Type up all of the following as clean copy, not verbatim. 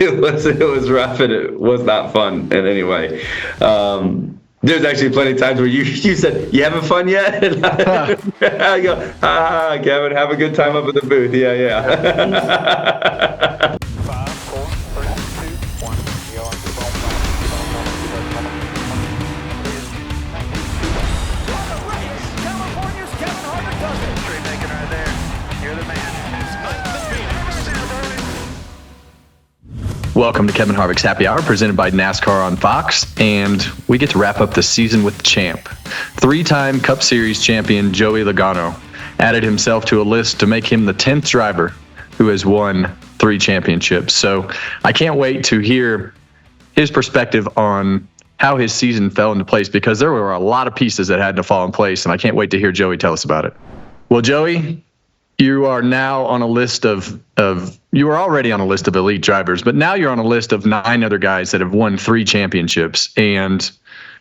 It was rough, and it was not fun in any way. There's actually plenty of times where you said, "You having fun yet?" And I go, Kevin, have a good time up at the booth. Yeah. 5, 4, 3, 2, 1. You're on the ball. California's Kevin Harvick does it. Tree making right there. You're the man. Welcome to Kevin Harvick's Happy Hour, presented by NASCAR on Fox, and we get to wrap up the season with the champ. 3-time Cup Series champion Joey Logano added himself to a list to make him the 10th driver who has won 3 championships. So I can't wait to hear his perspective on how his season fell into place, because there were a lot of pieces that had to fall in place, and I can't wait to hear Joey tell us about it. Well, Joey, you are now on a list you were already on a list of elite drivers, but now you're on a list of 9 other guys that have won 3 championships. And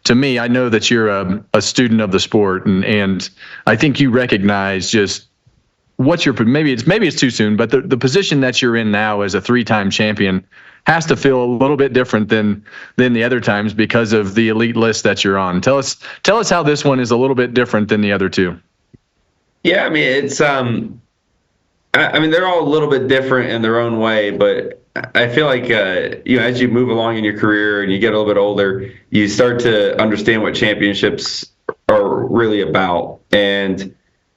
to me, I know that you're a student of the sport, and I think you recognize just what maybe it's too soon, but the position that you're in now as a 3-time champion has to feel a little bit different than the other times because of the elite list that you're on. Tell us how this one is a little bit different than the other 2. Yeah, I mean, it's they're all a little bit different in their own way, but I feel like as you move along in your career and you get a little bit older, you start to understand what championships are really about. And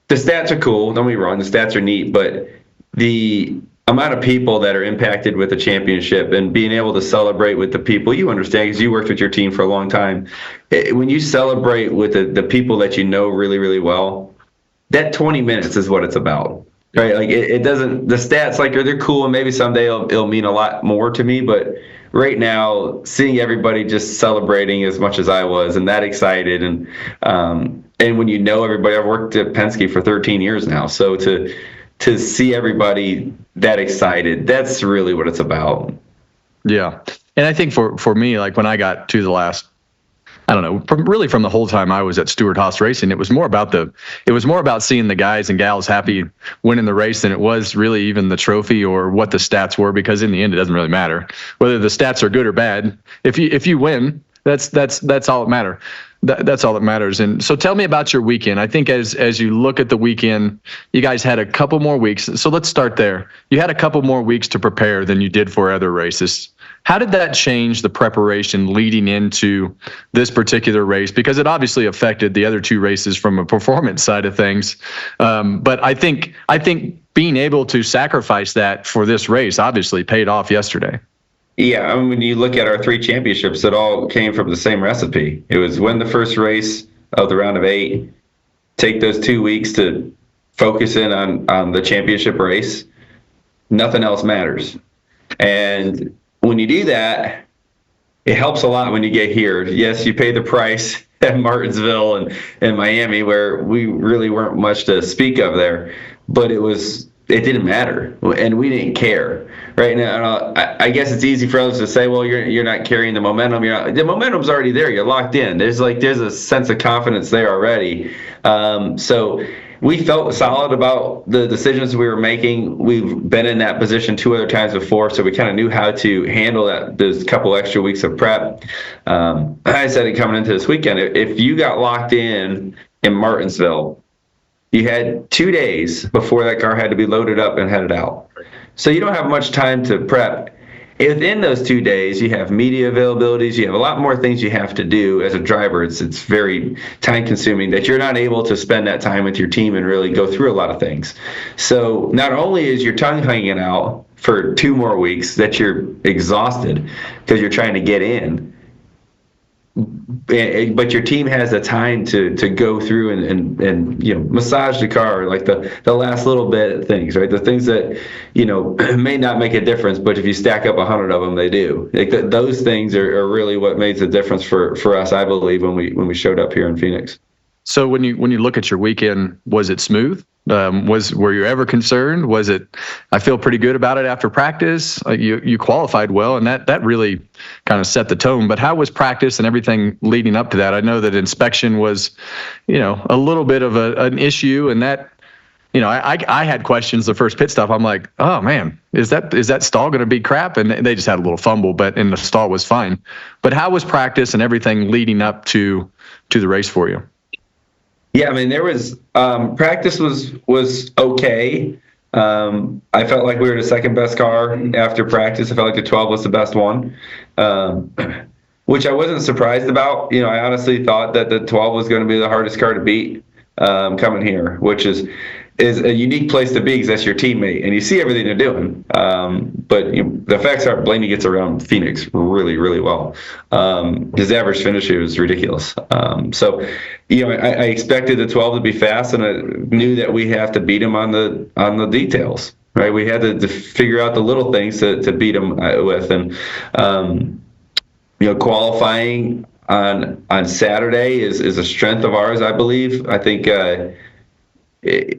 the stats are cool. Don't get me wrong, the stats are neat, but the amount of people that are impacted with the championship and being able to celebrate with the people, you understand because you worked with your team for a long time. When you celebrate with the people that you know really, really well, that 20 minutes is what it's about. Right, like it doesn't. The stats, like they're cool, and maybe someday it'll mean a lot more to me. But right now, seeing everybody just celebrating as much as I was, and that excited, and when you know everybody, I've worked at Penske for 13 years now, so to see everybody that excited, that's really what it's about. Yeah, and I think for me, like when I got to the last, I don't know, from the whole time I was at Stewart-Haas Racing, it was more about seeing the guys and gals happy winning the race than it was really even the trophy or what the stats were, because in the end it doesn't really matter whether the stats are good or bad. If you win, that's all that matters. That's all that matters. And so tell me about your weekend. I think as you look at the weekend, you guys had a couple more weeks. So let's start there. You had a couple more weeks to prepare than you did for other races. How did that change the preparation leading into this particular race? Because it obviously affected the other 2 races from a performance side of things. But I think being able to sacrifice that for this race obviously paid off yesterday. Yeah, I mean, when you look at our 3 championships, it all came from the same recipe. It was win the first race of the round of 8, take those 2 weeks to focus in on the championship race. Nothing else matters. And when you do that, it helps a lot when you get here. Yes, you pay the price at Martinsville and Miami, where we really weren't much to speak of there, but it didn't matter, and we didn't care. Right now, I guess it's easy for others to say, well, you're not carrying the momentum. The momentum's already there. You're locked in. There's a sense of confidence there already. So we felt solid about the decisions we were making. We've been in that position 2 other times before, so we kind of knew how to handle those couple extra weeks of prep. I said it coming into this weekend, if you got locked in Martinsville, you had 2 days before that car had to be loaded up and headed out. So you don't have much time to prep. Within those 2 days, you have media availabilities. You have a lot more things you have to do as a driver. It's very time-consuming that you're not able to spend that time with your team and really go through a lot of things. So not only is your tongue hanging out for 2 more weeks that you're exhausted because you're trying to get in, but your team has the time to go through and massage the car, like the last little bit of things, right? The things that may not make a difference, but if you stack up 100 of them, they do. Like those things are really what made the difference for us, I believe, when we showed up here in Phoenix. So when you look at your weekend, was it smooth? Were you ever concerned? Was it? I feel pretty good about it after practice. You qualified well, and that really kind of set the tone. But how was practice and everything leading up to that? I know that inspection was, a little bit of an issue, and that I had questions the first pit stop. I'm like, oh man, is that stall going to be crap? And they just had a little fumble, and the stall was fine. But how was practice and everything leading up to the race for you? Yeah, I mean, there was practice was okay. I felt like we were the second best car after practice. I felt like the 12 was the best one, which I wasn't surprised about. I honestly thought that the 12 was going to be the hardest car to beat coming here, which is a unique place to be because that's your teammate and you see everything they're doing. But the facts are Blaney gets around Phoenix really, really well. His average finish here was ridiculous. So I expected the 12 to be fast, and I knew that we have to beat him on the details. Right, we had to figure out the little things to beat him with, and qualifying on Saturday is a strength of ours, I believe. I think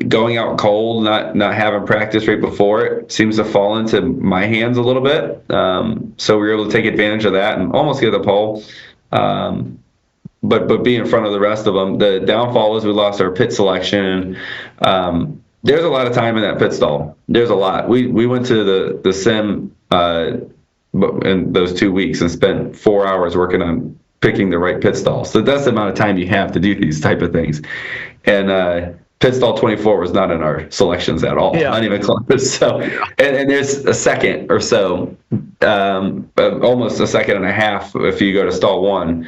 going out cold, not having practice right before it seems to fall into my hands a little bit. So we were able to take advantage of that and almost get the pole. But be in front of the rest of them. The downfall is we lost our pit selection. There's a lot of time in that pit stall. There's a lot. We went to the sim in those 2 weeks and spent 4 hours working on picking the right pit stall. So that's the amount of time you have to do these type of things. And pit stall 24 was not in our selections at all, not even close. So, and there's a second or so, almost a second and a half if you go to stall 1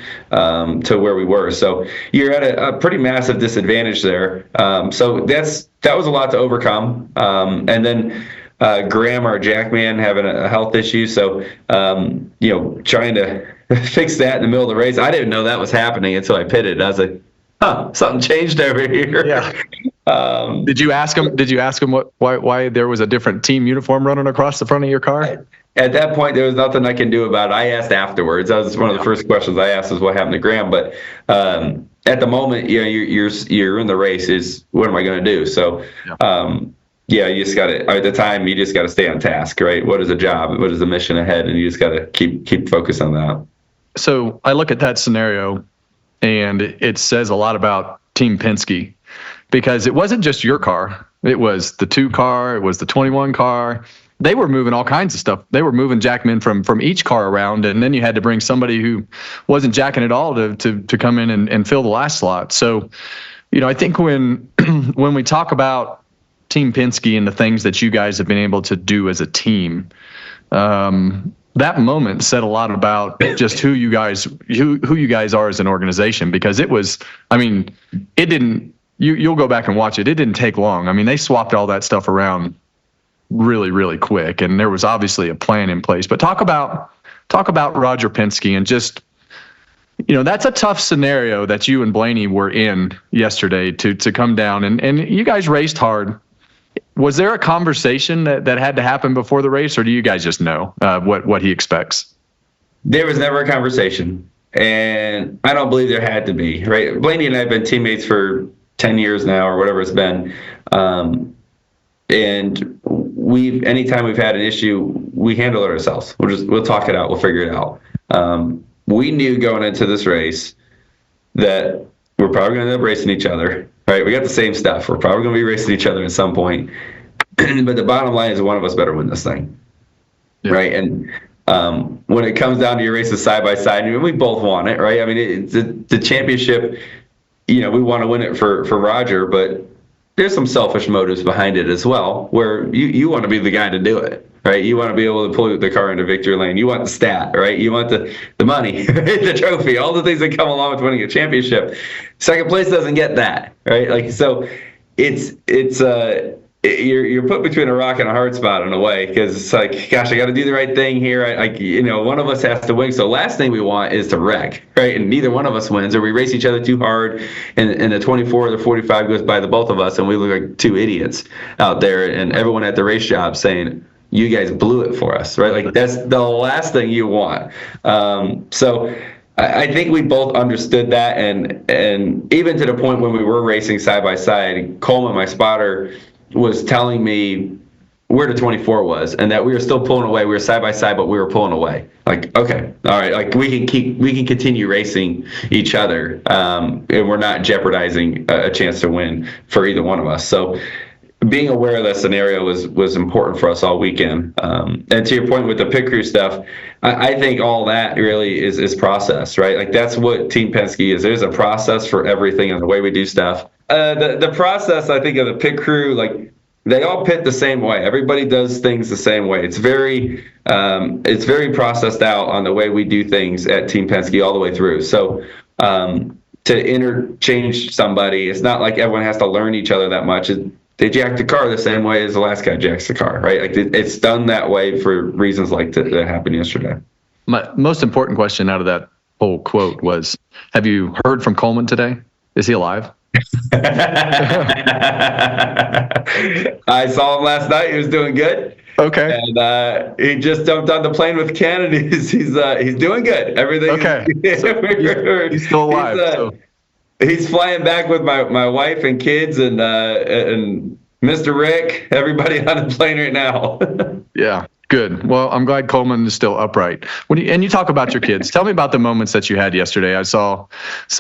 to where we were. So you're at a pretty massive disadvantage there. So that was a lot to overcome. And then Graham, our jackman, having a health issue. So, trying to fix that in the middle of the race. I didn't know that was happening until I pitted. I was like, something changed over here. Yeah. Did you ask him why there was a different team uniform running across the front of your car? At that point, there was nothing I can do about it. I asked afterwards. That was one of the first questions I asked was what happened to Graham. But at the moment, you're in the race. Is what am I going to do? So, you just got to. At the time, you just got to stay on task, right? What is the job? What is the mission ahead? And you just got to keep focused on that. So I look at that scenario, and it says a lot about Team Penske, because it wasn't just your car. It was the 2 car. It was the 21 car. They were moving all kinds of stuff. They were moving jackmen from each car around, and then you had to bring somebody who wasn't jacking at all to come in and fill the last slot. So, I think when we talk about Team Penske and the things that you guys have been able to do as a team, that moment said a lot about just who you guys are as an organization, because it was, it didn't, you'll go back and watch it. It didn't take long. They swapped all that stuff around really, really quick, and there was obviously a plan in place. But talk about Roger Penske and just, that's a tough scenario that you and Blaney were in yesterday to come down, and you guys raced hard. Was there a conversation that had to happen before the race, or do you guys just know what he expects? There was never a conversation, and I don't believe there had to be, right? Blaney and I have been teammates for 10 years now or whatever it's been. And anytime we've had an issue, we handle it ourselves. We'll talk it out. We'll figure it out. We knew going into this race that we're probably going to end up racing each other. Right, we got the same stuff. We're probably going to be racing each other at some point. But the bottom line is one of us better win this thing. Yeah. Right, and when it comes down to your races side by side, we both want it, right? It's the championship, we want to win it for Roger, but there's some selfish motives behind it as well, where you want to be the guy to do it. Right, you want to be able to pull the car into victory lane. You want the stat, right? You want the money, the trophy, all the things that come along with winning a championship. Second place doesn't get that, right? So you're put between a rock and a hard spot in a way, because it's like, gosh, I got to do the right thing here. One of us has to win. So last thing we want is to wreck, right? And neither one of us wins, or we race each other too hard, and the 24 or the 45 goes by the both of us, and we look like 2 idiots out there, and everyone at the race job saying, you guys blew it for us, right? That's the last thing you want. So I think we both understood that, and even to the point when we were racing side by side, Coleman, my spotter, was telling me where the 24 was, and that we were still pulling away. We were side by side, but we were pulling away. Okay, all right, we can continue racing each other, and we're not jeopardizing a chance to win for either one of us. So being aware of that scenario was important for us all weekend. And to your point with the pit crew stuff, I think all that really is process, right? Like that's what Team Penske is. There's a process for everything and the way we do stuff. The process, I think, of the pit crew, like they all pit the same way. Everybody does things the same way. It's very processed out on the way we do things at Team Penske all the way through. So to interchange somebody, it's not like everyone has to learn each other that much. They jack the car the same way as the last guy jacks the car, right? Like it's done that way for reasons like that happened yesterday. My most important question out of that whole quote was, have you heard from Coleman today? Is he alive? I saw him last night. He was doing good. Okay. And he just jumped on the plane with Ken, and he's doing good. Everything. Okay. So he's still alive. He's flying back with my wife and kids and Mr. Rick, everybody on the plane right now. Yeah, good. Well, I'm glad Coleman is still upright. And you talk about your kids. Tell me about the moments that you had yesterday. I saw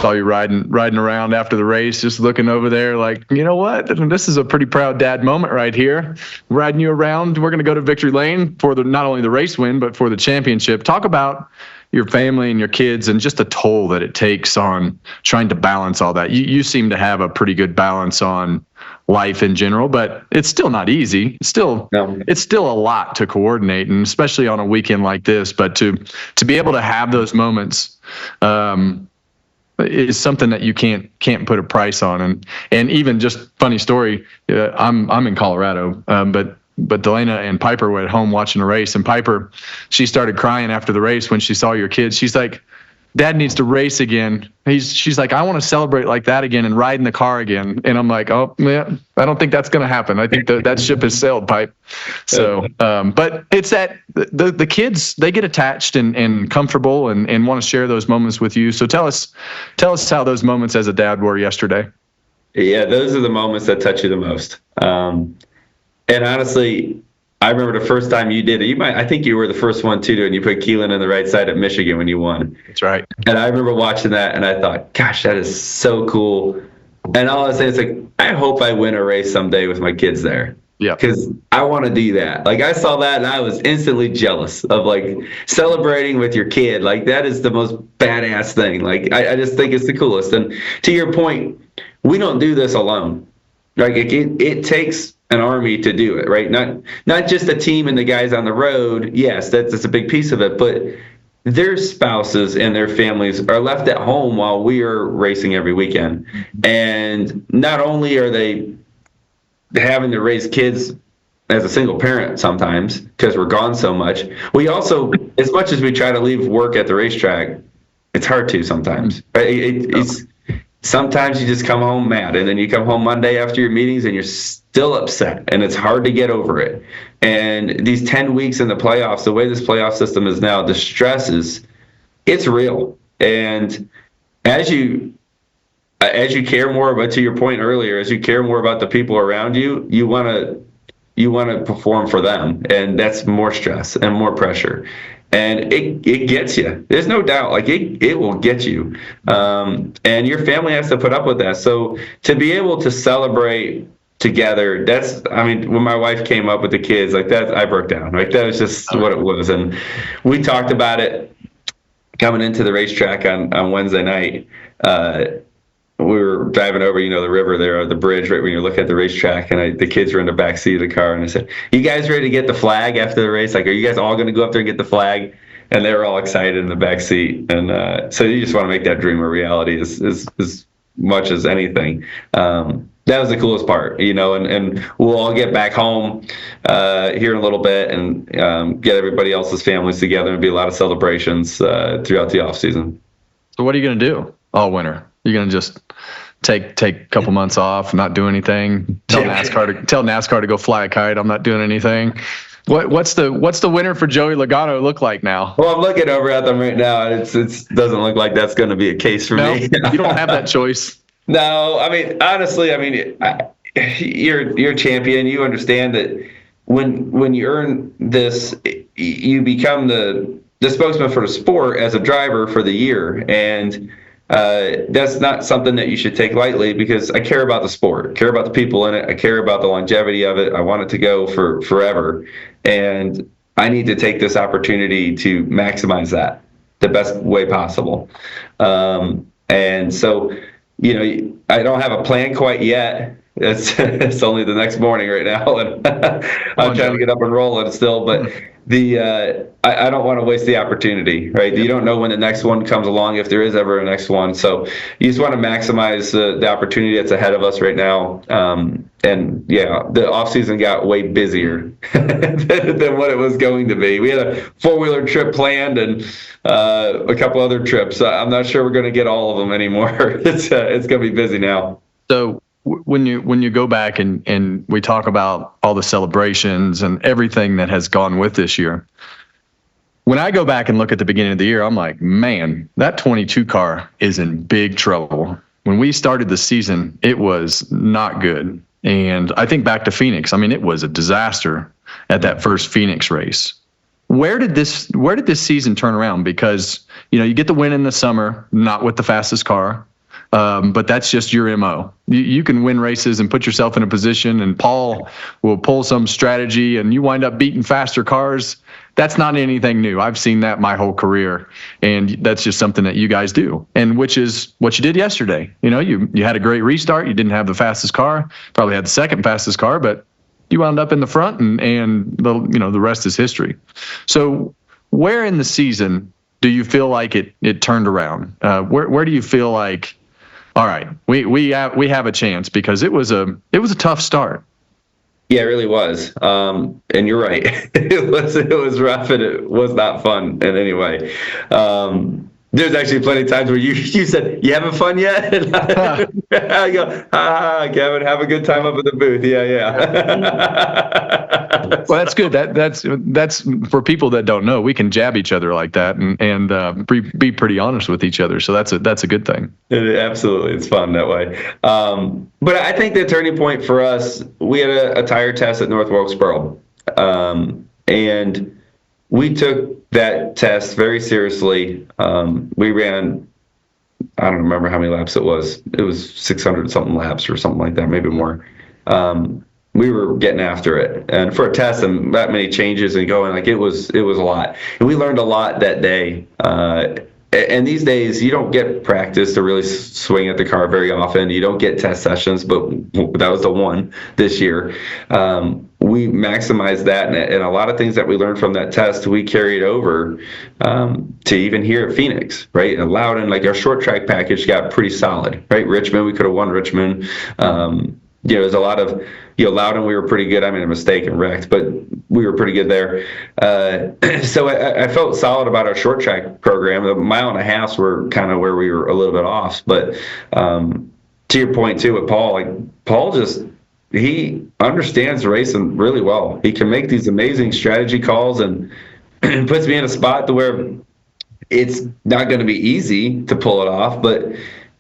you riding around after the race, just looking over there like, you know what? This is a pretty proud dad moment right here. Riding you around. We're going to go to victory lane for not only the race win, but for the championship. Talk about your family and your kids and just the toll that it takes on trying to balance all that. You seem to have a pretty good balance on life in general, but it's still not easy. It's still a lot to coordinate, and especially on a weekend like this. But to be able to have those moments is something that you can't put a price on. And even just funny story, I'm in Colorado, but Delana and Piper were at home watching the race, and Piper, she started crying after the race when she saw your kids. She's like, Dad needs to race again. She's like, I want to celebrate like that again and ride in the car again. And I'm like, oh, yeah, I don't think that's going to happen. I think that ship has sailed, Pipe. So, but it's that the kids, they get attached and comfortable and want to share those moments with you. So tell us how those moments as a dad were yesterday. Yeah, those are the moments that touch you the most. And honestly, I remember the first time you did it. I think you were the first one to do it, and you put Keelan on the right side at Michigan when you won. That's right. And I remember watching that, and I thought, gosh, that is so cool. And all I say is, like, I hope I win a race someday with my kids there. Yeah. Because I want to do that. Like, I saw that, and I was instantly jealous of, like, celebrating with your kid. Like, that is the most badass thing. Like, I just think it's the coolest. And to your point, we don't do this alone. Like, it takes an army to do it, right? Not just the team and the guys on the road. Yes, that's a big piece of it, but their spouses and their families are left at home while we are racing every weekend. And not only are they having to raise kids as a single parent sometimes because we're gone so much, we also, as much as we try to leave work at the racetrack, it's hard to sometimes. Right? Sometimes you just come home mad, and then you come home Monday after your meetings and you're still upset, and it's hard to get over it. And these 10 weeks in the playoffs, the way this playoff system is now, the stress it's real. And as you care more about, to your point earlier, as you care more about the people around you, you want to perform for them, and that's more stress and more pressure. And it gets you. There's no doubt. Like it will get you. And your family has to put up with that. So to be able to celebrate together, when my wife came up with the kids, like that, I broke down. Like that was just what it was. And we talked about it coming into the racetrack on Wednesday night. We were driving over, the river there, the bridge, right when you look at the racetrack, and the kids were in the back seat of the car, and I said, "You guys ready to get the flag after the race? Like, are you guys all going to go up there and get the flag?" And they were all excited in the back seat, and so you just want to make that dream a reality as much as anything. That was the coolest part, and we'll all get back home here in a little bit and get everybody else's families together and be a lot of celebrations throughout the off season. So what are you going to do all winter? You're going to just take a couple months off, not do anything, tell NASCAR to go fly a kite. I'm not doing anything. What's the winner for Joey Logano look like now? Well, I'm looking over at them right now, and it doesn't look like that's going to be a case for me. You don't have that choice. No, honestly, you're a champion. You understand that when you earn this, you become the spokesman for the sport as a driver for the year, and that's not something that you should take lightly, because I care about the sport, I care about the people in it, I care about the longevity of it. I want it to go for forever, and I need to take this opportunity to maximize that the best way possible. And so, I don't have a plan quite yet. It's only the next morning right now, and I'm trying to get up and rolling still. But I don't want to waste the opportunity, right? You don't know when the next one comes along, if there is ever a next one. So you just want to maximize the opportunity that's ahead of us right now. And yeah, the off season got way busier than what it was going to be. We had a 4-wheeler trip planned and a couple other trips. I'm not sure we're going to get all of them anymore. It's going to be busy now. So when you go back and we talk about all the celebrations and everything that has gone with this year, when I go back and look at the beginning of the year, I'm like, man, that 22 car is in big trouble. When we started the season, it was not good. And I think back to Phoenix. I mean, it was a disaster at that first Phoenix race. Where did this season turn around? Because, you get the win in the summer, not with the fastest car. But that's just your MO. You can win races and put yourself in a position, and Paul will pull some strategy and you wind up beating faster cars. That's not anything new. I've seen that my whole career, and that's just something that you guys do, and which is what you did yesterday. You had a great restart. You didn't have the fastest car, probably had the second fastest car, but you wound up in the front, and the rest is history. So where in the season do you feel like it turned around? Where do you feel like, all right, we have a chance? Because it was a tough start. Yeah, it really was. And you're right. It was rough, and it was not fun in any way. There's actually plenty of times where you said, "You having fun yet?" And I go, Kevin, have a good time up at the booth. Yeah. Well, that's good. That's for people that don't know. We can jab each other like that and be pretty honest with each other. So that's a good thing. Absolutely, it's fun that way. But I think the turning point for us, we had a tire test at North Wilkesboro, and we took that test very seriously. We ran, I don't remember how many laps it was. It was 600 something laps or something like that, maybe more. We were getting after it, and for a test and that many changes and going, like, it was a lot. And we learned a lot that day. And these days, you don't get practice to really swing at the car very often. You don't get test sessions, but that was the one this year. We maximized that, and a lot of things that we learned from that test, we carried over to even here at Phoenix, right? And Loudon, like, our short track package got pretty solid, right? Richmond, we could have won Richmond. There's a lot of, Loudon, we were pretty good. I made a mistake and wrecked, but we were pretty good there. So I felt solid about our short track program. The mile and a halves were kind of where we were a little bit off. But to your point, too, with Paul, he understands racing really well. He can make these amazing strategy calls and puts me in a spot to where it's not going to be easy to pull it off, but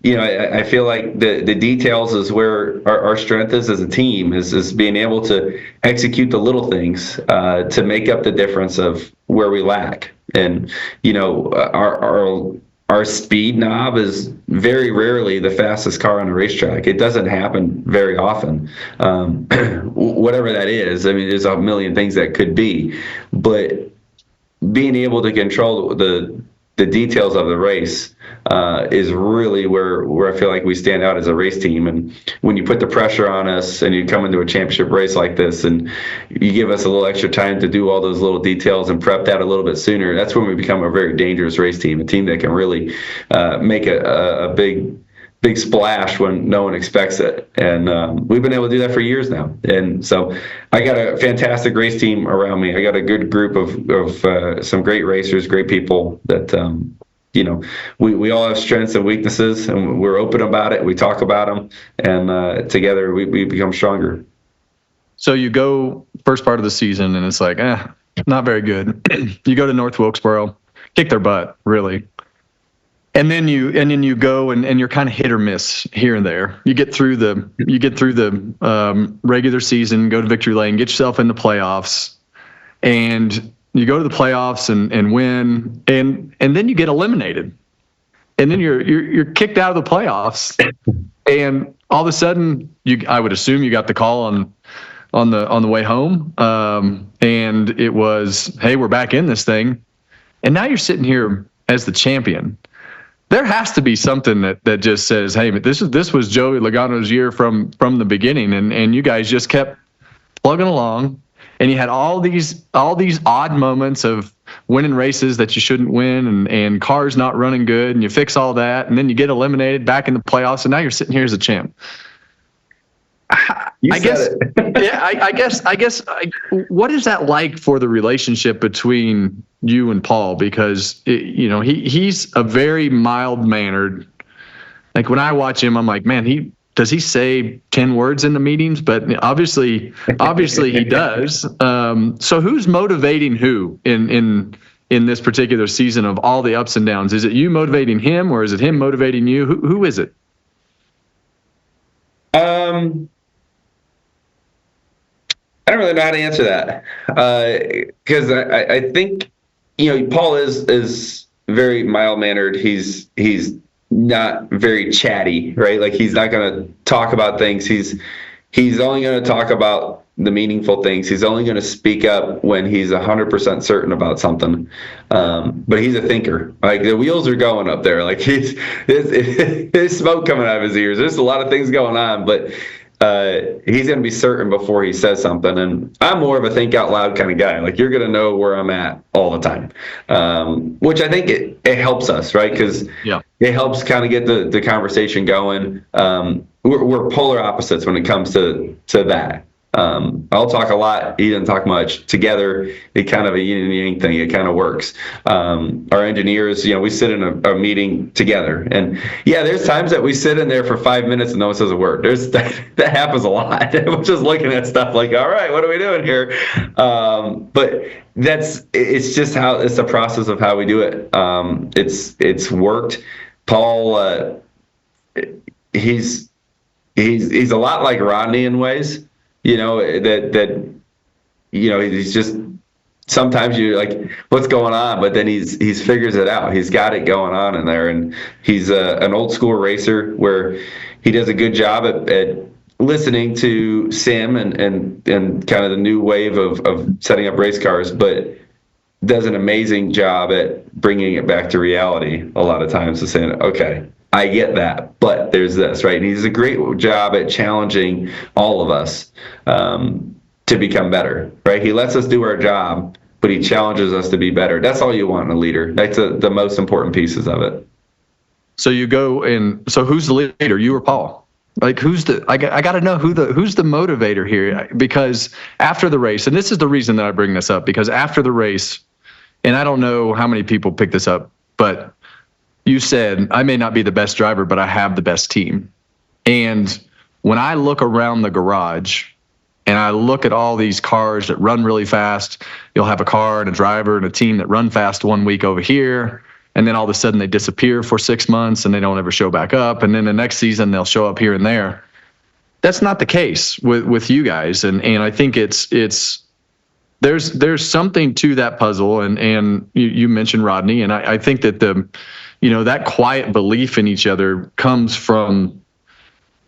I feel like the details is where our strength is as a team, is being able to execute the little things to make up the difference of where we lack. And our speed knob is very rarely the fastest car on a racetrack. It doesn't happen very often. Whatever that is, I mean, there's a million things that could be, but being able to control the details of the race is really where I feel like we stand out as a race team. And when you put the pressure on us and you come into a championship race like this and you give us a little extra time to do all those little details and prep that a little bit sooner, that's when we become a very dangerous race team, a team that can really make a big splash when no one expects it. And we've been able to do that for years now. And so I got a fantastic race team around me. I got a good group of some great racers, great people that, we all have strengths and weaknesses, and we're open about it. We talk about them, and together we become stronger. So you go first part of the season and it's like, not very good. You go to North Wilkesboro, kick their butt, really. And then you go and you're kind of hit or miss here and there. You get through the regular season, go to victory lane, get yourself in the playoffs, and you go to the playoffs and win, and then you get eliminated. and then you're kicked out of the playoffs, and all of a sudden I would assume you got the call on the way home, and it was, hey, we're back in this thing, and now you're sitting here as the champion. There has to be something that just says, hey, this was Joey Logano's year from the beginning, and you guys just kept plugging along, and you had all these odd moments of winning races that you shouldn't win, and cars not running good, and you fix all that, and then you get eliminated back in the playoffs, and now you're sitting here as a champ. I guess, what is that like for the relationship between you and Paul? Because he's a very mild-mannered. Like when I watch him, I'm like, man, does he say 10 words in the meetings? But obviously he does. So who's motivating who in this particular season of all the ups and downs? Is it you motivating him, or is it him motivating you? Who is it? I don't really know how to answer that, because I think Paul is very mild-mannered. He's not very chatty, right? Like he's not going to talk about things. He's only going to talk about the meaningful things. He's only going to speak up when he's 100% certain about something. But he's a thinker. Like the wheels are going up there. Like there's smoke coming out of his ears. There's a lot of things going on, but he's going to be certain before he says something. And I'm more of a think out loud kind of guy. Like you're going to know where I'm at all the time, which I think it helps us, right? Because it helps kind of get the conversation going. We're polar opposites when it comes to that. I'll talk a lot. He doesn't talk much. Together, it kind of a yin and yang thing. It kind of works. Our engineers, we sit in a meeting together, and there's times that we sit in there for 5 minutes and no one says a word. That happens a lot. We're just looking at stuff like, all right, what are we doing here? But it's just how it's the process of how we do it. It's worked. Paul, he's a lot like Rodney in ways. That he's just, sometimes you're like, what's going on? But then he's figures it out. He's got it going on in there. And he's an old school racer where he does a good job at listening to Sim and kind of the new wave of setting up race cars, but does an amazing job at bringing it back to reality a lot of times, to saying, okay, I get that, but there's this, right? And he's a great job at challenging all of us to become better, right? He lets us do our job, but he challenges us to be better. That's all you want in a leader. That's the most important pieces of it. So you go so who's the leader, you or Paul? Like I got to know who's the motivator here, because after the race, and this is the reason that I bring this up, because after the race, and I don't know how many people pick this up, but you said, I may not be the best driver, but I have the best team. And when I look around the garage and I look at all these cars that run really fast, you'll have a car and a driver and a team that run fast one week over here, and then all of a sudden they disappear for 6 months and they don't ever show back up. And then the next season they'll show up here and there. That's not the case with you guys. And I think there's something to that puzzle. And you mentioned Rodney, and I think that that quiet belief in each other comes from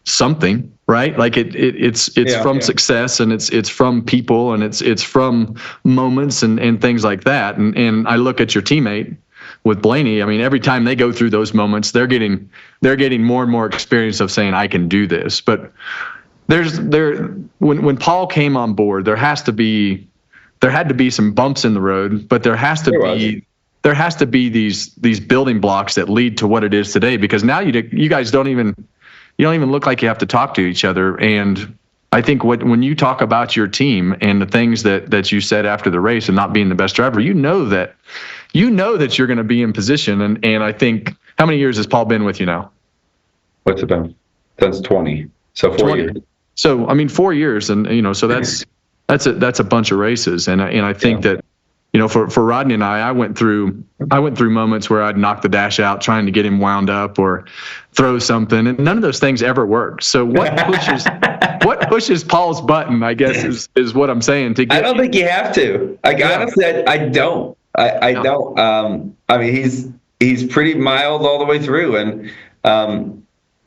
something, right? Like it's from success, and it's from people, and it's from moments and things like that. And I look at your teammate with Blaney. I mean, every time they go through those moments, they're getting more and more experience of saying, I can do this. But when Paul came on board, there had to be some bumps in the road, but there has to be these building blocks that lead to what it is today, because now you guys don't even look like you have to talk to each other. And I think when you talk about your team and the things that you said after the race and not being the best driver, you know that you're going to be in position. And I think, how many years has Paul been with you now? What's it been? Since 20. So 4 years. So, I mean, 4 years. And, so that's a bunch of races. And I think that, for Rodney and I went through moments where I'd knock the dash out trying to get him wound up or throw something, and none of those things ever worked. So what pushes Paul's button, I guess, is what I'm saying. I don't think you have to. Honestly, I don't. I don't. I mean, he's pretty mild all the way through. And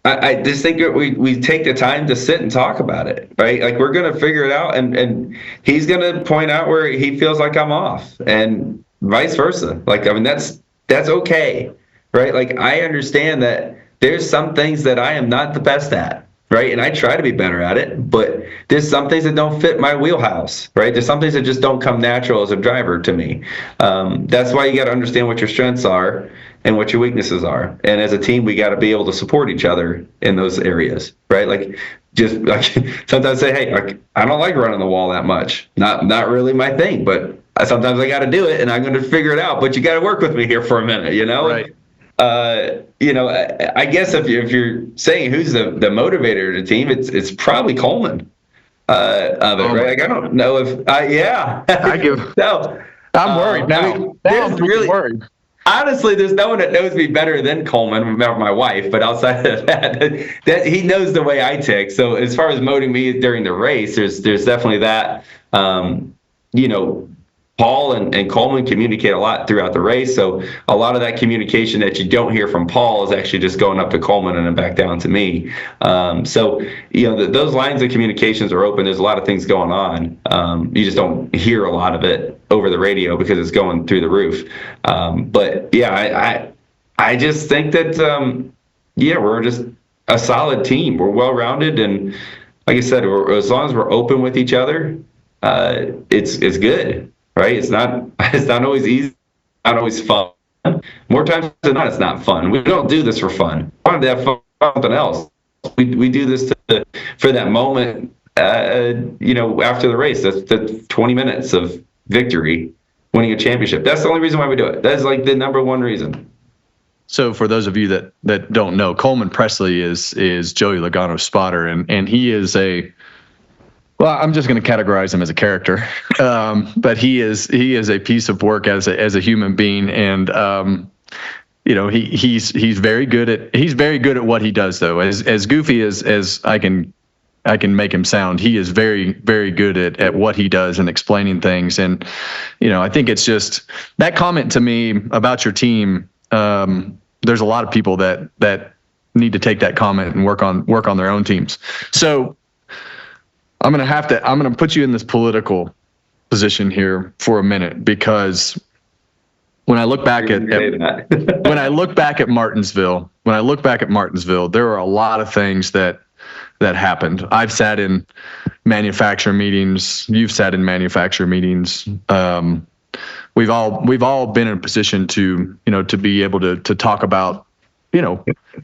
I just think that we take the time to sit and talk about it, right? Like, we're going to figure it out, and he's going to point out where he feels like I'm off, and vice versa. Like, I mean, that's okay, right? Like, I understand that there's some things that I am not the best at, right? And I try to be better at it, but there's some things that don't fit my wheelhouse, right? There's some things that just don't come natural as a driver to me. That's why you got to understand what your strengths are and what your weaknesses are. And as a team, we got to be able to support each other in those areas, right? Like, just like sometimes say, hey, I don't like running the wall that much. Not really my thing, but sometimes I got to do it, and I'm going to figure it out. But you got to work with me here for a minute, you know? Right. I guess if you're saying who's the motivator of the team, it's probably Coleman of it, right? Like, I don't know if I give. no. I'm worried now. I'm really worried. Honestly, there's no one that knows me better than Coleman, my wife. But outside of that he knows the way I tick. So as far as motivating me during the race, there's definitely that. Paul and Coleman communicate a lot throughout the race. So a lot of that communication that you don't hear from Paul is actually just going up to Coleman and then back down to me. Those lines of communications are open. There's a lot of things going on. You just don't hear a lot of it over the radio because it's going through the roof. I just think that, we're just a solid team. We're well-rounded. And like I said, as long as we're open with each other, it's good. Right? It's not always easy, not always fun. More times than not, it's not fun. We don't do this for fun. We want to have fun with something else. We do this for that moment, after the race. That's the 20 minutes of victory, winning a championship. That's the only reason why we do it. That's like the number one reason. So for those of you that don't know, Coleman Presley is Joey Logano's spotter, and he is well, I'm just going to categorize him as a character, but he is a piece of work as a human being, and he's very good at what he does, though. As goofy as I can make him sound, he is very, very good at what he does and explaining things. And I think it's just that comment to me about your team. There's a lot of people that need to take that comment and work on their own teams. So I'm going to put you in this political position here for a minute, because when I look back at Martinsville, there are a lot of things that happened. I've sat in manufacturer meetings. You've sat in manufacturer meetings. We've all been in a position to be able to talk about,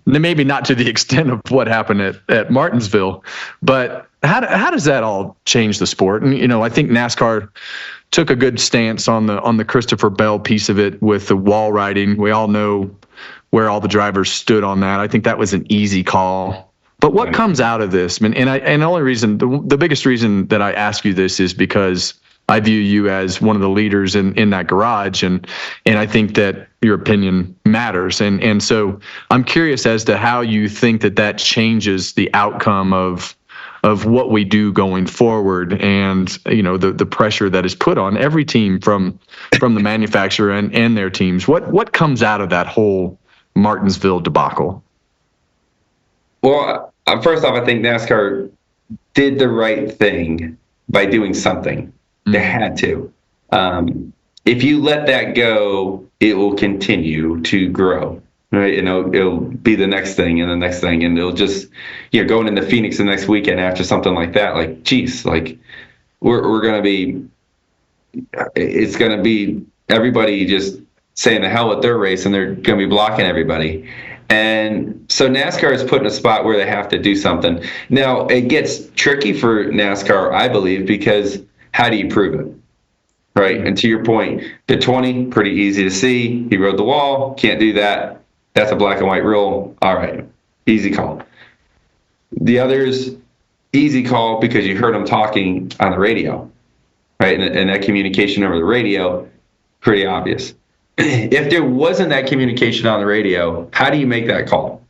maybe not to the extent of what happened at Martinsville, but how does that all change the sport? And I think NASCAR took a good stance on the Christopher Bell piece of it with the wall riding. We all know where all the drivers stood on that. I think that was an easy call. But what comes out of this? And the only reason, the biggest reason that I ask you this is because I view you as one of the leaders in that garage, and I think that your opinion matters. And so I'm curious as to how you think that changes the outcome of what we do going forward, and the pressure that is put on every team from the manufacturer and their teams. What comes out of that whole Martinsville debacle? Well, first off, I think NASCAR did the right thing by doing something. They had to. If you let that go, it will continue to grow, right? And it'll be the next thing and the next thing, and it'll just, going into Phoenix the next weekend after something like that, like, geez, like we're going to be, it's going to be everybody just saying the hell with their race, and they're going to be blocking everybody. And so NASCAR is put in a spot where they have to do something. Now, it gets tricky for NASCAR, I believe, because how do you prove it? Right? And to your point, the 20, pretty easy to see. He rode the wall. Can't do that. That's a black and white rule. All right. Easy call. The others, easy call because you heard them talking on the radio. Right? And that communication over the radio, pretty obvious. If there wasn't that communication on the radio, how do you make that call?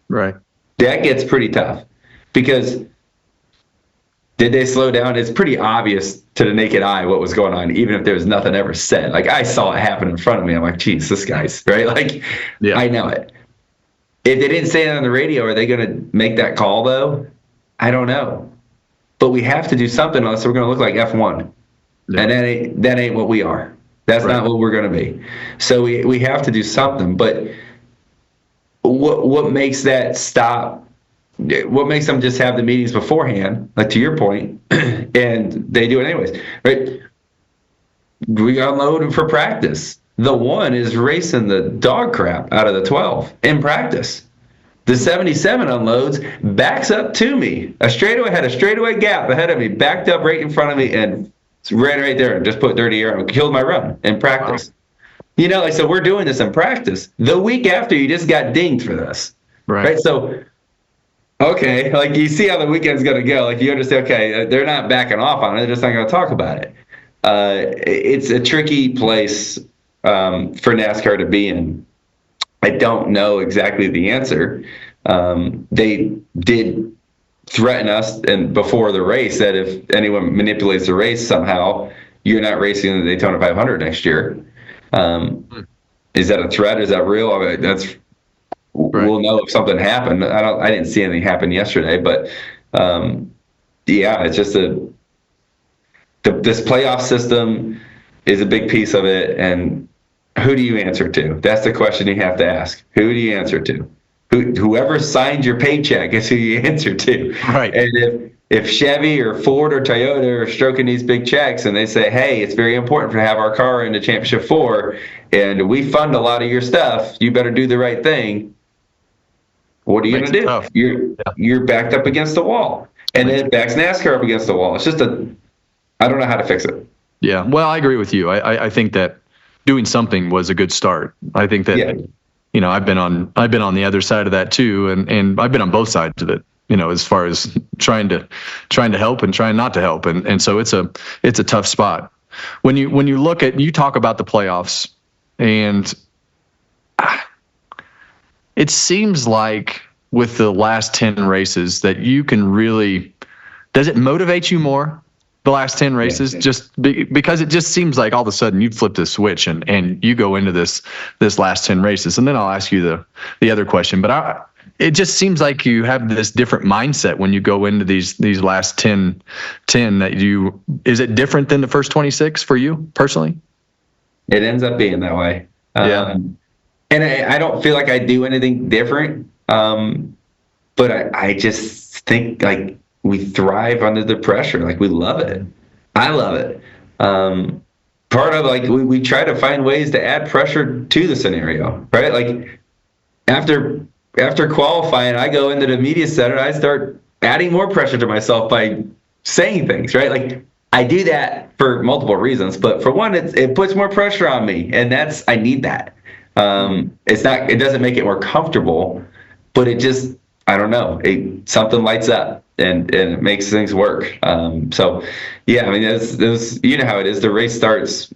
Right. That gets pretty tough, because Did they slow down? It's pretty obvious to the naked eye what was going on, even if there was nothing ever said. Like, I saw it happen in front of me. I'm like, geez, this guy's, right? Like, Yeah. I know it. If they didn't say it on the radio, are they going to make that call, though? I don't know. But we have to do something else. We're going to look like F1. Yeah. And that ain't what we are. That's not what we're going to be. So we have to do something. But what makes that stop? What makes them just have the meetings beforehand, like to your point, and they do it anyways, right? We unload them for practice. The one is racing the dog crap out of the 12 in practice. The 77 unloads, backs up to me. Had a straightaway gap ahead of me, backed up right in front of me, and ran right there and just put dirty air and killed my run in practice. Wow. So we're doing this in practice. The week after, you just got dinged for this. Right? So, okay, like, you see how the weekend's going to go. Like, you understand, okay, they're not backing off on it. They're just not going to talk about it. It's a tricky place for NASCAR to be in. I don't know exactly the answer. They did threaten us and before the race that if anyone manipulates the race somehow, you're not racing in the Daytona 500 next year. Is that a threat? Is that real? I mean, we'll know if something happened. I didn't see anything happen yesterday, but it's just this playoff system is a big piece of it. And who do you answer to? That's the question you have to ask. Who do you answer to? Whoever signed your paycheck is who you answer to. Right. And if Chevy or Ford or Toyota are stroking these big checks and they say, hey, it's very important to have our car in the Championship 4 and we fund a lot of your stuff, you better do the right thing. What are you going to do? You're backed up against the wall. And then it backs NASCAR up against the wall. It's just I don't know how to fix it. Yeah. Well, I agree with you. I think that doing something was a good start. I think that, I've been on the other side of that too. And I've been on both sides of it, as far as trying to help and trying not to help. And so it's a tough spot. When you look at, you talk about the playoffs, and it seems like with the last 10 races that you can really, does it motivate you more? The last 10 races, because it just seems like all of a sudden you'd flip the switch and you go into this last 10 races. And then I'll ask you the other question, but it just seems like you have this different mindset when you go into these last 10 that is it different than the first 26 for you personally? It ends up being that way. And I don't feel like I do anything different. But I just think like we thrive under the pressure. Like we love it. I love it. Part of like we try to find ways to add pressure to the scenario, right? Like after qualifying, I go into the media center, I start adding more pressure to myself by saying things, right? Like I do that for multiple reasons, but for one, it puts more pressure on me, and I need that. It doesn't make it more comfortable, but it just, I don't know, something lights up and it makes things work. So yeah, I mean, those, you know how it is. The race starts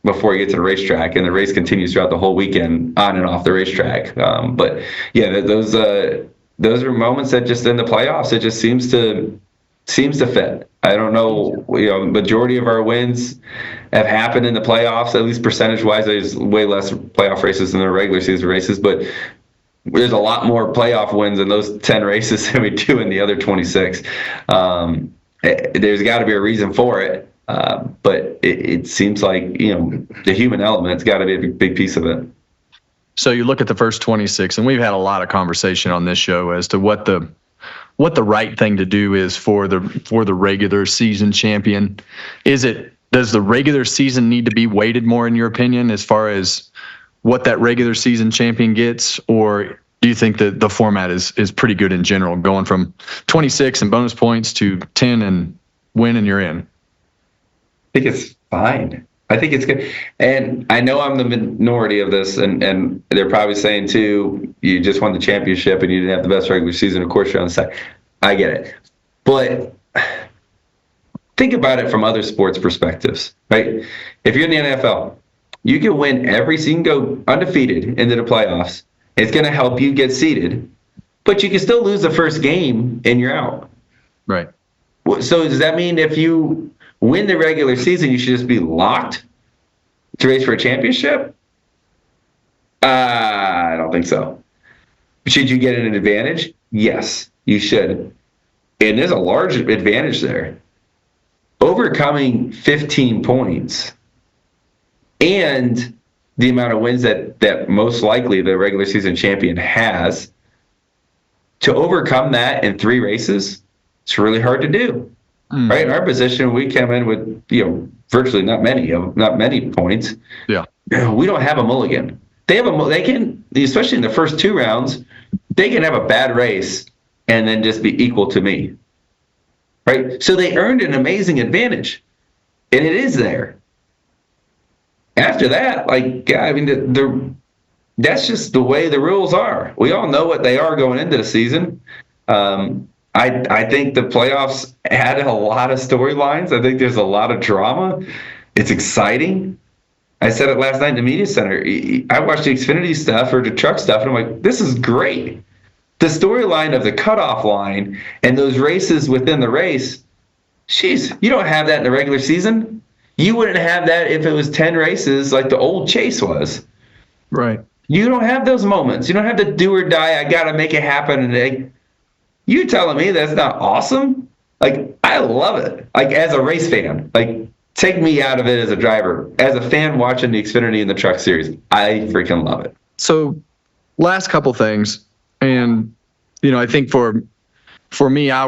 before you get to the racetrack, and the race continues throughout the whole weekend on and off the racetrack. But yeah, those are moments that just in the playoffs, it just seems to fit. I don't know, majority of our wins have happened in the playoffs, at least percentage-wise. There's way less playoff races than the regular season races, but there's a lot more playoff wins in those 10 races than we do in the other 26. There's got to be a reason for it, but it seems like, the human element's got to be a big piece of it. So you look at the first 26, and we've had a lot of conversation on this show as to what the right thing to do is for the regular season champion. Does the regular season need to be weighted more, in your opinion, as far as what that regular season champion gets, or do you think that the format is pretty good in general, going from 26 and bonus points to 10 and win and you're in? I think it's fine. I think it's good. And I know I'm the minority of this, and they're probably saying, too, you just won the championship and you didn't have the best regular season. Of course, you're on the side. I get it. But think about it from other sports perspectives, right? If you're in the NFL, you can win every season, go undefeated into the playoffs. It's going to help you get seeded, but you can still lose the first game and you're out. Right. So does that mean if you win the regular season, you should just be locked to race for a championship? I don't think so. Should you get an advantage? Yes, you should. And there's a large advantage there. Overcoming 15 points and the amount of wins that most likely the regular season champion has, to overcome that in 3 races, it's really hard to do. Right? In our position, we come in with, virtually not many points. Yeah. We don't have a mulligan. They can, especially in the first 2 rounds, they can have a bad race and then just be equal to me. Right? So they earned an amazing advantage, and it is there. After that, that's just the way the rules are. We all know what they are going into the season. I think the playoffs had a lot of storylines. I think there's a lot of drama. It's exciting. I said it last night in the media center. I watched the Xfinity stuff or the truck stuff, and I'm like, this is great. The storyline of the cutoff line and those races within the race, jeez, you don't have that in the regular season. You wouldn't have that if it was 10 races like the old Chase was. Right. You don't have those moments. You don't have the do or die, I got to make it happen. And you telling me that's not awesome? I love it. As a race fan, take me out of it as a driver. As a fan watching the Xfinity and the Truck Series, I freaking love it. So last couple things. And, I think for me, I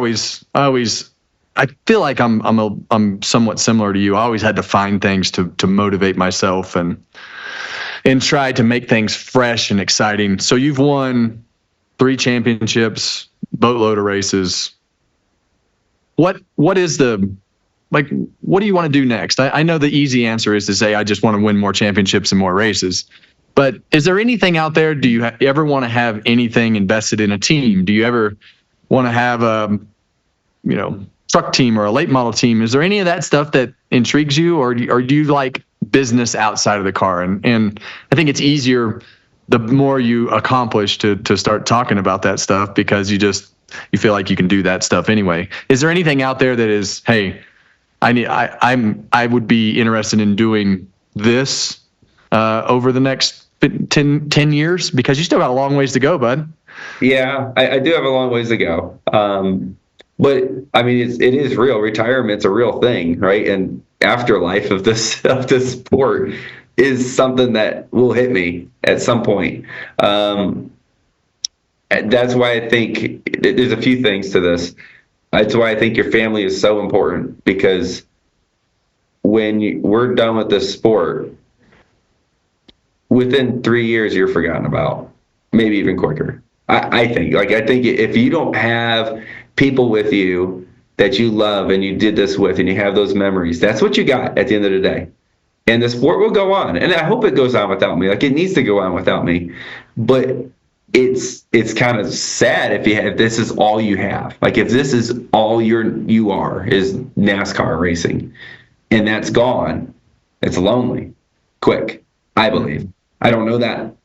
feel like I'm somewhat similar to you. I always had to find things to motivate myself and try to make things fresh and exciting. So you've won 3 championships, boatload of races. What is what do you want to do next? I know the easy answer is to say, I just want to win more championships and more races. But is there anything out there? Do you ever want to have anything invested in a team? Do you ever want to have a, truck team or a late model team? Is there any of that stuff that intrigues you, or do you like business outside of the car? And I think it's easier the more you accomplish to start talking about that stuff, because you feel like you can do that stuff anyway. Is there anything out there that is, hey, I would be interested in doing this over the next 10 years, because you still got a long ways to go, bud. Yeah, I do have a long ways to go. But it is real. Retirement's a real thing, right? And afterlife of this sport is something that will hit me at some point. And that's why I think there's a few things to this. That's why I think your family is so important, because when we're done with this sport, within 3 years, you're forgotten about, maybe even quicker. I think if you don't have people with you that you love and you did this with and you have those memories, that's what you got at the end of the day. And the sport will go on. And I hope it goes on without me. It needs to go on without me. But it's kind of sad if this is all you have. If this is all you are is NASCAR racing, and that's gone, it's lonely, quick, I believe. I don't know that,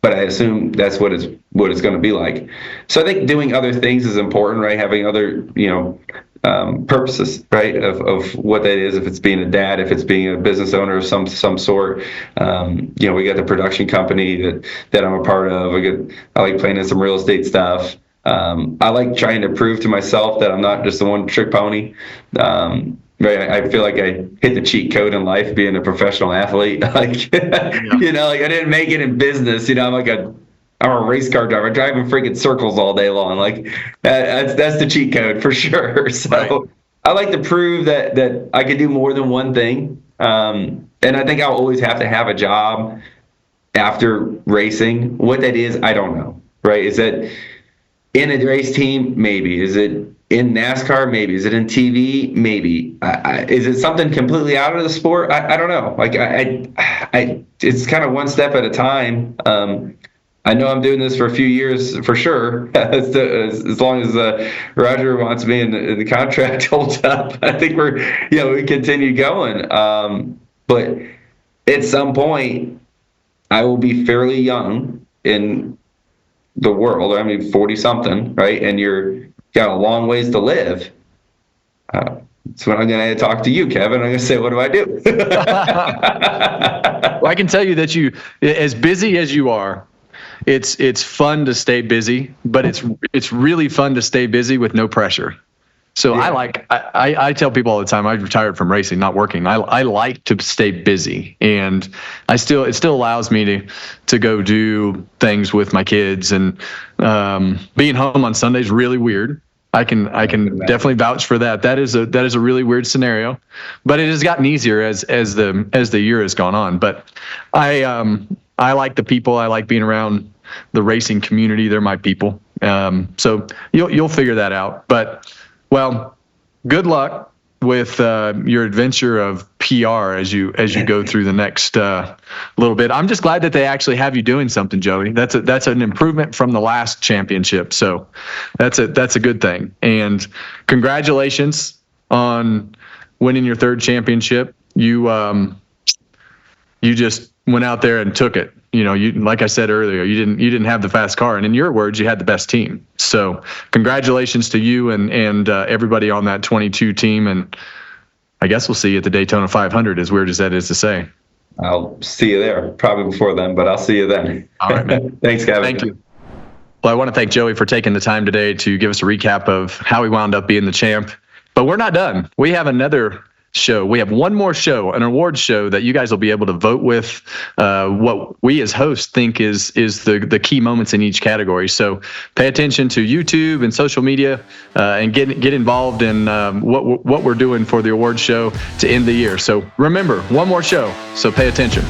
but I assume that's what it's going to be like. So I think doing other things is important, right? Having other, purposes, right, of what that is. If it's being a dad, if it's being a business owner of some sort. We got the production company that I'm a part of. I like playing in some real estate stuff. I like trying to prove to myself that I'm not just a one-trick pony. Right, I feel like I hit the cheat code in life being a professional athlete. I didn't make it in business. I'm a race car driver. I drive in freaking circles all day long. That's the cheat code for sure. So right. I like to prove that I can do more than one thing. And I think I'll always have to have a job after racing. What that is, I don't know. Right? Is that in a race team? Maybe. Is it in NASCAR? Maybe. Is it in TV? Maybe. Is it something completely out of the sport? I don't know. It's kind of one step at a time. I know I'm doing this for a few years for sure. As long as Roger wants me and the contract holds up, I think we continue going. But at some point, I will be fairly young in the world. 40 something, right? And you're got a long ways to live. So when I'm going to talk to you, Kevin, I'm going to say, what do I do? Well, I can tell you that you, as busy as you are, it's fun to stay busy, but it's really fun to stay busy with no pressure. So Yeah. I tell people all the time, I've retired from racing, not working. I like to stay busy, and it still allows me to go do things with my kids, and being home on Sunday is really weird. I can definitely vouch for that. That is a really weird scenario, but it has gotten easier as the year has gone on. But I like the people. I like being around the racing community. They're my people. So you'll figure that out. But well, good luck with your adventure of PR as you go through the next little bit. I'm just glad that they actually have you doing something, Joey. That's an improvement from the last championship. So that's a good thing. And congratulations on winning your third championship. You just went out there and took it. You know, like I said earlier, you didn't have the fast car, and in your words, you had the best team. So congratulations to you and everybody on that 22 team. And I guess we'll see you at the Daytona 500, as weird as that is to say. I'll see you there, probably before then, but I'll see you then. All right, man. Thanks, Kevin. Thank you. Well, I want to thank Joey for taking the time today to give us a recap of how he wound up being the champ. But we're not done. We have another show. We have one more show, an awards show that you guys will be able to vote with what we as hosts think is the key moments in each category. So pay attention to YouTube and social media and get involved in what we're doing for the awards show to end the year. So remember, one more show. So pay attention.